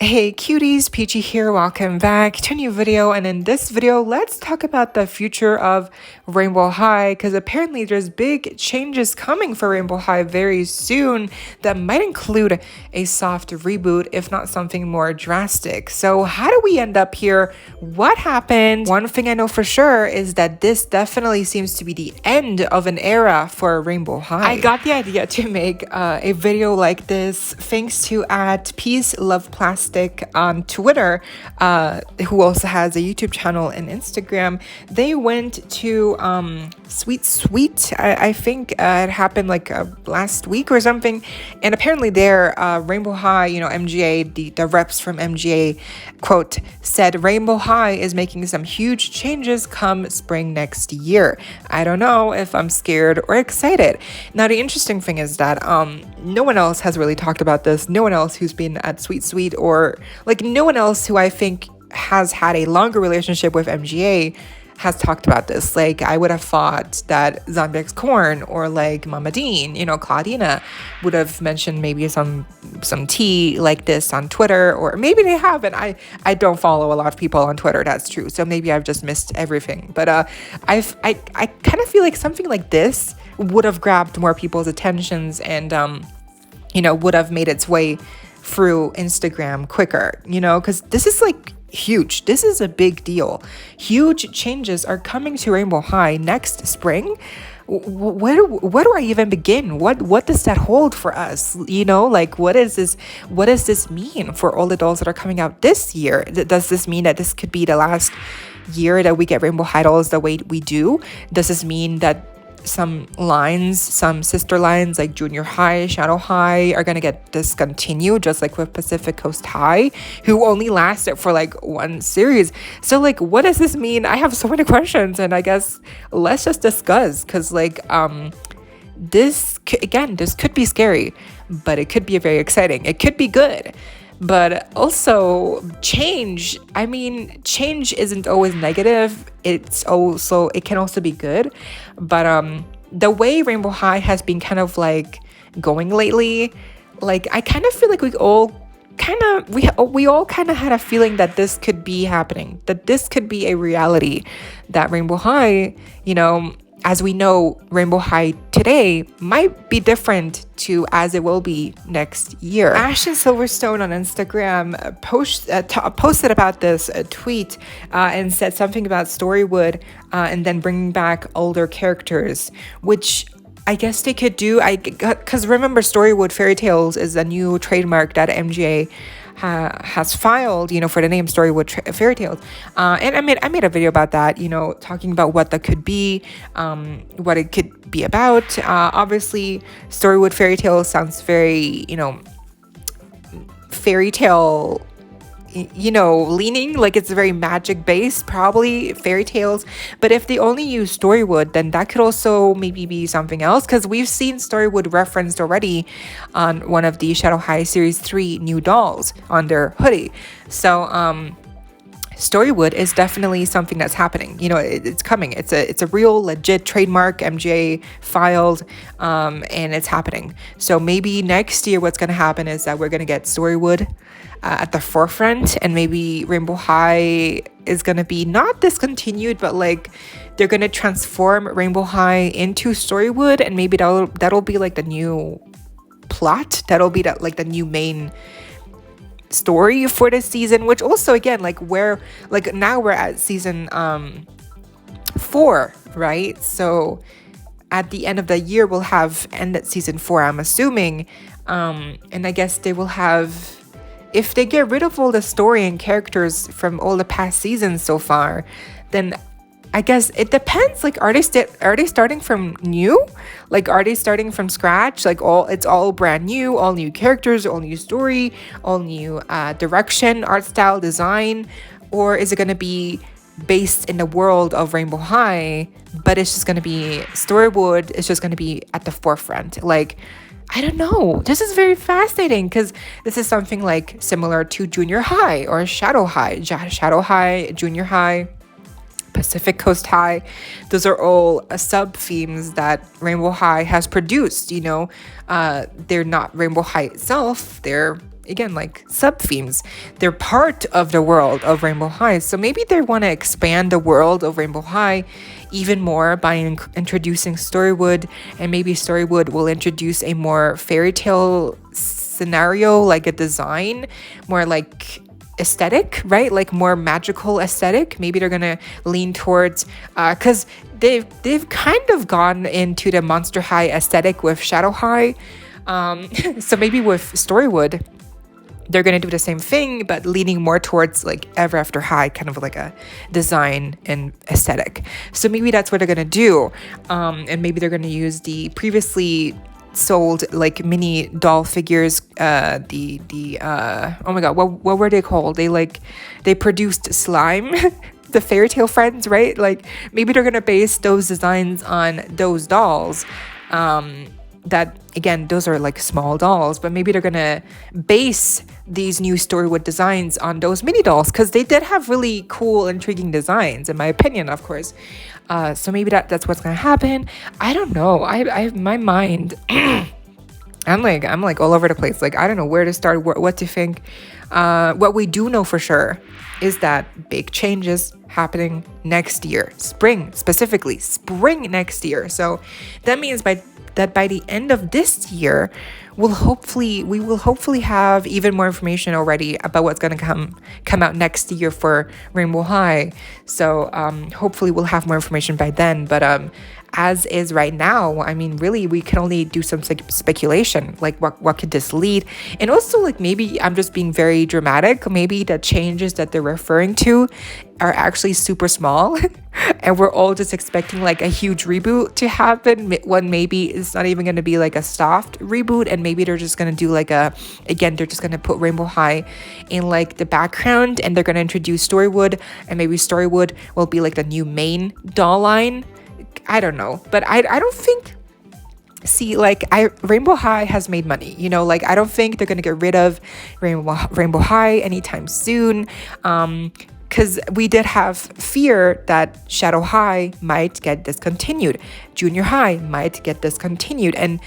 Hey cuties, PeachY here, welcome back to a new video. And in this video, let's talk about the future of Rainbow High, because apparently there's big changes coming for Rainbow High very soon that might include a soft reboot, if not something more drastic. So how do we end up here? What happened? One thing I know for sure is that this definitely seems to be the end of an era for Rainbow High. I got the idea to make a video like this thanks to @PeaceLovePlastic on Twitter, who also has a YouTube channel and Instagram. They went to Sweet, I think it happened like last week or something, and apparently there Rainbow High, MGA, the reps from MGA, quote, said Rainbow High is making some huge changes come spring next year. I don't know if I'm scared or excited. Now the interesting thing is that no one else has really talked about this. No one else who's been at Sweet, or like no one else who I think has had a longer relationship with MGA has talked about this. Like, I would have thought that Zombie X Corn or like Mama Dean, Claudina would have mentioned maybe some tea like this on Twitter, or maybe they haven't. I don't follow a lot of people on Twitter, that's true. So maybe I've just missed everything. But I kind of feel like something like this would have grabbed more people's attentions and would have made its way through Instagram quicker, because this is like huge. This is a big deal. Huge changes are coming to Rainbow High next spring. Where do I even begin? What does that hold for us? Like what does this mean for all the dolls that are coming out this year? Does this mean that this could be the last year that we get Rainbow High dolls the way we do? Does this mean that some sister lines like Junior High, Shadow High are gonna get discontinued, just like with Pacific Coast High, who only lasted for like one series? So like, what does this mean? I have so many questions, and I guess let's just discuss, because like this could be scary, but it could be very exciting. It could be good. But also change isn't always negative. It can also be good. But the way Rainbow High has been kind of like going lately, like I kind of feel like we all kind of had a feeling that this could be happening, that this could be a reality, that Rainbow High, as we know, Rainbow High today might be different to as it will be next year. Ashton Silverstone on Instagram posted about this tweet and said something about Storywood and then bringing back older characters, which I guess they could do. Because remember, Storywood Fairy Tales is a new trademark that MGA has filed, for the name Storywood Fairy Tales. And I made a video about that, talking about what that could be, what it could be about. Obviously, Storywood Fairy Tales sounds very, fairy tale, leaning, like it's very magic based, probably fairy tales. But if they only use Storywood, then that could also maybe be something else, because we've seen Storywood referenced already on one of the Shadow High Series 3 new dolls on their hoodie. So Storywood is definitely something that's happening. It's coming. It's a real legit trademark MGA filed, and it's happening. So maybe next year what's going to happen is that we're going to get Storywood at the forefront, and maybe Rainbow High is going to be not discontinued, but like they're going to transform Rainbow High into Storywood, and maybe that'll be like the new plot. That'll be the new main story for this season, which also again, now we're at season 4, right? So at the end of the year we'll have ended season 4, I'm assuming, and I guess they will have, if they get rid of all the story and characters from all the past seasons so far, then I guess it depends. Like, are they starting from new? Like, are they starting from scratch? Like, it's all brand new, all new characters, all new story, all new direction, art style, design? Or is it going to be based in the world of Rainbow High, but it's just going to be Storywood? It's just going to be at the forefront. Like, I don't know. This is very fascinating, because this is something like similar to Junior High or Shadow High, Junior High, Pacific Coast High. Those are all sub themes that Rainbow High has produced. They're not Rainbow High itself. They're again, like sub themes. They're part of the world of Rainbow High. So maybe they want to expand the world of Rainbow High even more by introducing Storywood, and maybe Storywood will introduce a more fairy tale scenario, like a design, more like aesthetic, right? Like more magical aesthetic. Maybe they're gonna lean towards because they've kind of gone into the Monster High aesthetic with Shadow High. So maybe with Storywood, they're going to do the same thing, but leaning more towards like Ever After High, kind of like a design and aesthetic. So maybe that's what they're going to do. And maybe they're going to use the previously sold like mini doll figures, oh my god, what were they called? They produced slime, the fairy tale friends, right? Like maybe they're going to base those designs on those dolls. That again, those are like small dolls, but maybe they're gonna base these new Storywood designs on those mini dolls, because they did have really cool, intriguing designs, in my opinion, of course. So maybe that's what's gonna happen. I don't know. I my mind, I'm like all over the place. Like I don't know where to start, what to think. What we do know for sure is that big changes happening next year, specifically spring next year. So that means by the end of this year, we will hopefully have even more information already about what's going to come out next year for Rainbow High. So hopefully we'll have more information by then. But as is right now, I mean, really, we can only do some speculation, like what could this lead? And also, like, maybe I'm just being very dramatic. Maybe the changes that they're referring to are actually super small and we're all just expecting like a huge reboot to happen, when maybe it's not even going to be like a soft reboot, and maybe they're just going to do like they're just going to put Rainbow High in like the background, and they're going to introduce Storywood, and maybe Storywood will be like the new main doll line. I don't know, but I don't think, Rainbow High has made money, like I don't think they're gonna get rid of Rainbow High anytime soon, because we did have fear that Shadow High might get discontinued, Junior High might get discontinued, and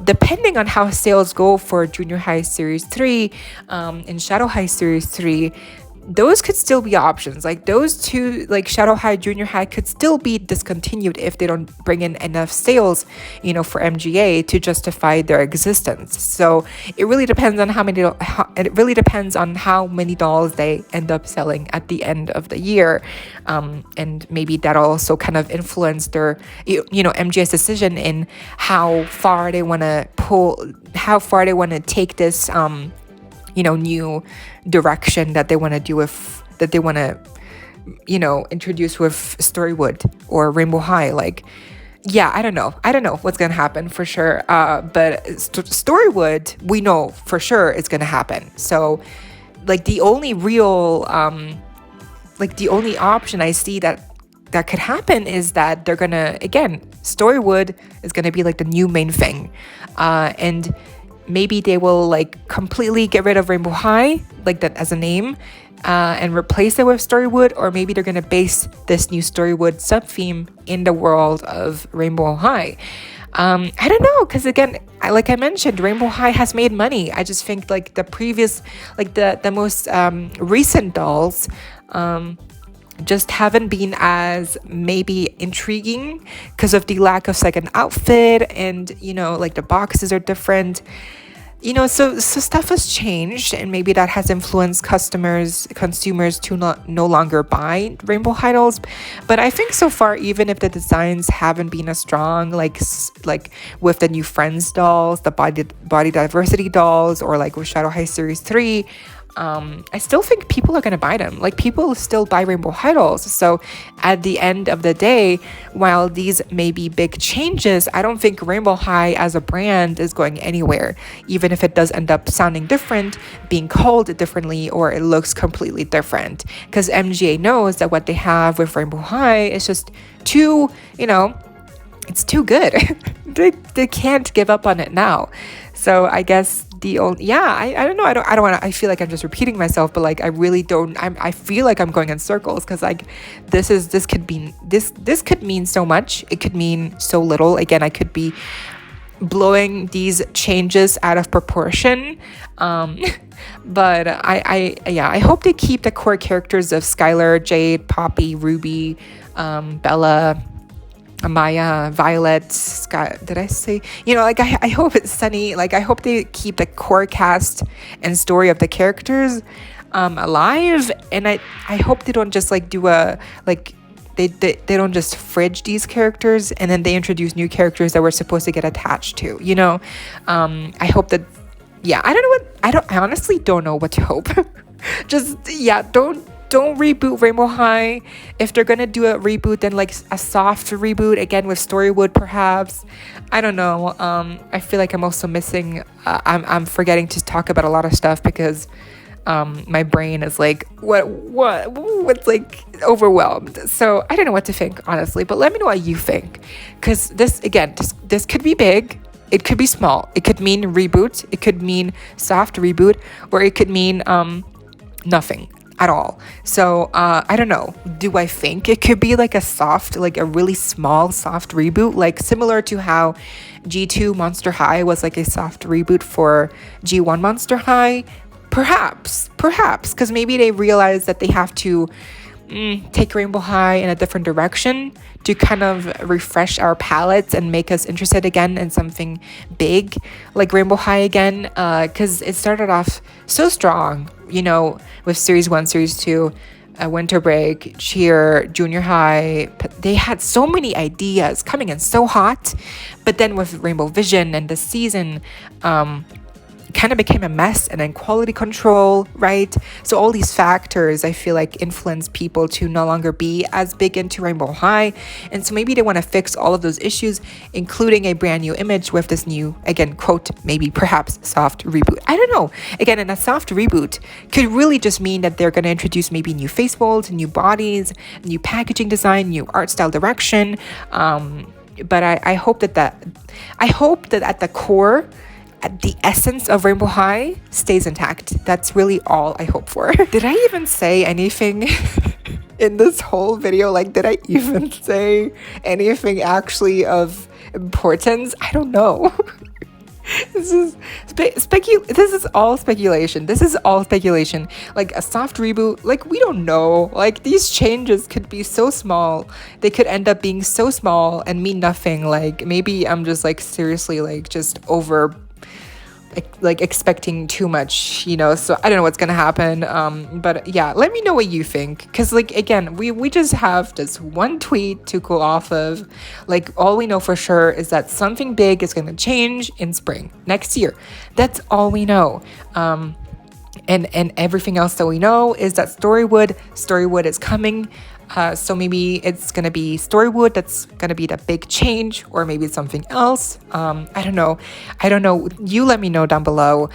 depending on how sales go for Junior High Series 3 and Shadow High Series 3, those could still be options. Like those two, like Shadow High, Junior High, could still be discontinued if they don't bring in enough sales, for MGA to justify their existence. So it really depends on how many dolls they end up selling at the end of the year, and maybe that'll also kind of influence their, MGA's decision in how far they want to take this, new direction that they want to introduce with Storywood or Rainbow High. Like, yeah, I don't know what's gonna happen for sure, but Storywood, we know for sure it's gonna happen. So like the only real the only option I see that could happen is that they're gonna, again, Storywood is gonna be like the new main thing, and maybe they will like completely get rid of Rainbow High, like that as a name, and replace it with Storywood, or maybe they're gonna base this new Storywood sub-theme in the world of Rainbow High. I don't know, because again, like I mentioned, Rainbow High has made money. I just think like the previous, like the most recent dolls, just haven't been as maybe intriguing because of the lack of second outfit, and like the boxes are different, so stuff has changed, and maybe that has influenced consumers to no longer buy Rainbow High dolls. But I think so far, even if the designs haven't been as strong, like with the new Friends dolls, the body diversity dolls, or like with Shadow High Series 3, I still think people are going to buy them. Like people still buy Rainbow High dolls. So at the end of the day, while these may be big changes, I don't think Rainbow High as a brand is going anywhere, even if it does end up sounding different, being called differently, or it looks completely different, because MGA knows that what they have with Rainbow High is just too, it's too good. they can't give up on it now. So I guess I don't know. I don't want to. I feel like I'm just repeating myself, but like I really don't. I feel like I'm going in circles, because like this could mean so much. It could mean so little. Again, I could be blowing these changes out of proportion. But I hope they keep the core characters of Skylar, Jade, Poppy, Ruby, Bella, Maya, Violet, Scott. Did I say? Like I hope it's Sunny. Like I hope they keep the core cast and story of the characters alive, and I hope they don't just like do a like. They don't just fridge these characters and then they introduce new characters that we're supposed to get attached to. I hope that. Yeah, I honestly don't know what to hope. Just don't reboot Rainbow High. If they're gonna do a reboot, then like a soft reboot again with Storywood perhaps. I don't know. I feel like I'm also missing. I'm forgetting to talk about a lot of stuff because my brain is like what's like overwhelmed. So I don't know what to think honestly. But let me know what you think, because this could be big. It could be small. It could mean reboot. It could mean soft reboot, or it could mean nothing at all. So I don't know. Do I think it could be like a soft, like a really small soft reboot, like similar to how G2 Monster High was like a soft reboot for G1 Monster High? Perhaps, because maybe they realize that they have to take Rainbow High in a different direction to kind of refresh our palettes and make us interested again in something big like Rainbow High again, because it started off so strong, with Series 1, Series 2, Winter Break, Cheer, Junior High. They had so many ideas coming in so hot, but then with Rainbow Vision and the season, kind of became a mess, and then quality control, right? So all these factors I feel like influence people to no longer be as big into Rainbow High, and so maybe they want to fix all of those issues, including a brand new image with this new, again, quote, maybe perhaps soft reboot. I don't know. Again, and a soft reboot could really just mean that they're going to introduce maybe new face molds, new bodies, new packaging design, new art style direction, but I hope that at the core, the essence of Rainbow High stays intact. That's really all I hope for. Did I even say anything in this whole video? Like, did I even say anything actually of importance? I don't know. This is all speculation. Like a soft reboot, like we don't know. Like these changes could be so small. They could end up being so small and mean nothing. Like maybe I'm just like seriously like just over like expecting too much, so I don't know what's gonna happen, but yeah, let me know what you think, because like again, we just have this one tweet to go off of. Like all we know for sure is that something big is gonna change in spring next year. That's all we know. And everything else that we know is that Storywood is coming. So maybe it's going to be Storywood that's going to be the big change, or maybe it's something else. I don't know. You let me know down below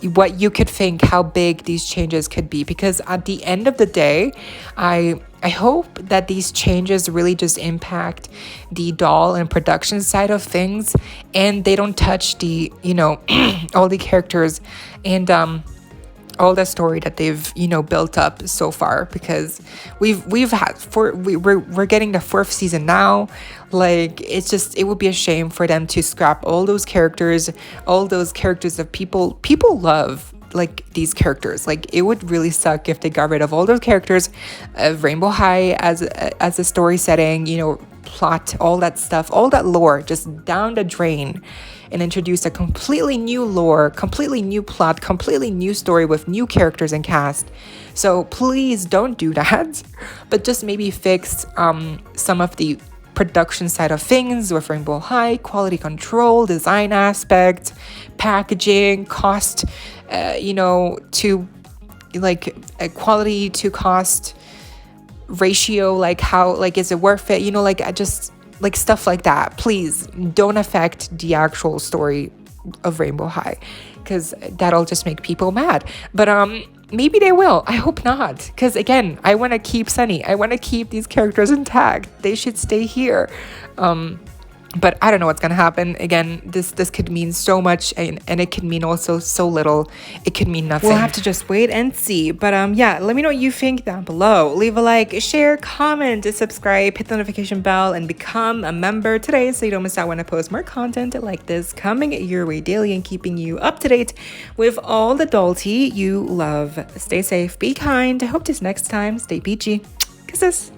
what you could think, how big these changes could be, because at the end of the day, I hope that these changes really just impact the doll and production side of things, and they don't touch the, all the characters and all the story that they've built up so far, because we're getting the 4th season now. Like it would be a shame for them to scrap all those characters that people love, like these characters. Like it would really suck if they got rid of all those characters, Rainbow High as a story setting, plot, all that stuff, all that lore just down the drain, and introduce a completely new lore, completely new plot, completely new story with new characters and cast. So please don't do that, but just maybe fix some of the production side of things with Rainbow High, quality control, design aspect, packaging, cost, to like a quality to cost ratio, like how, like, is it worth it? Like I just like stuff like that. Please don't affect the actual story of Rainbow High, because that'll just make people mad. But maybe they will. I hope not, because again, I want to keep Sunny. I want to keep these characters intact. They should stay here. But I don't know what's gonna happen. Again, this could mean so much, and it could mean also so little. It could mean nothing. We'll have to just wait and see. But yeah, let me know what you think down below. Leave a like, share, comment, subscribe, hit the notification bell, and become a member today so you don't miss out when I post more content like this coming your way daily and keeping you up to date with all the adulty you love. Stay safe, be kind. I hope this next time. Stay peachy. Kisses.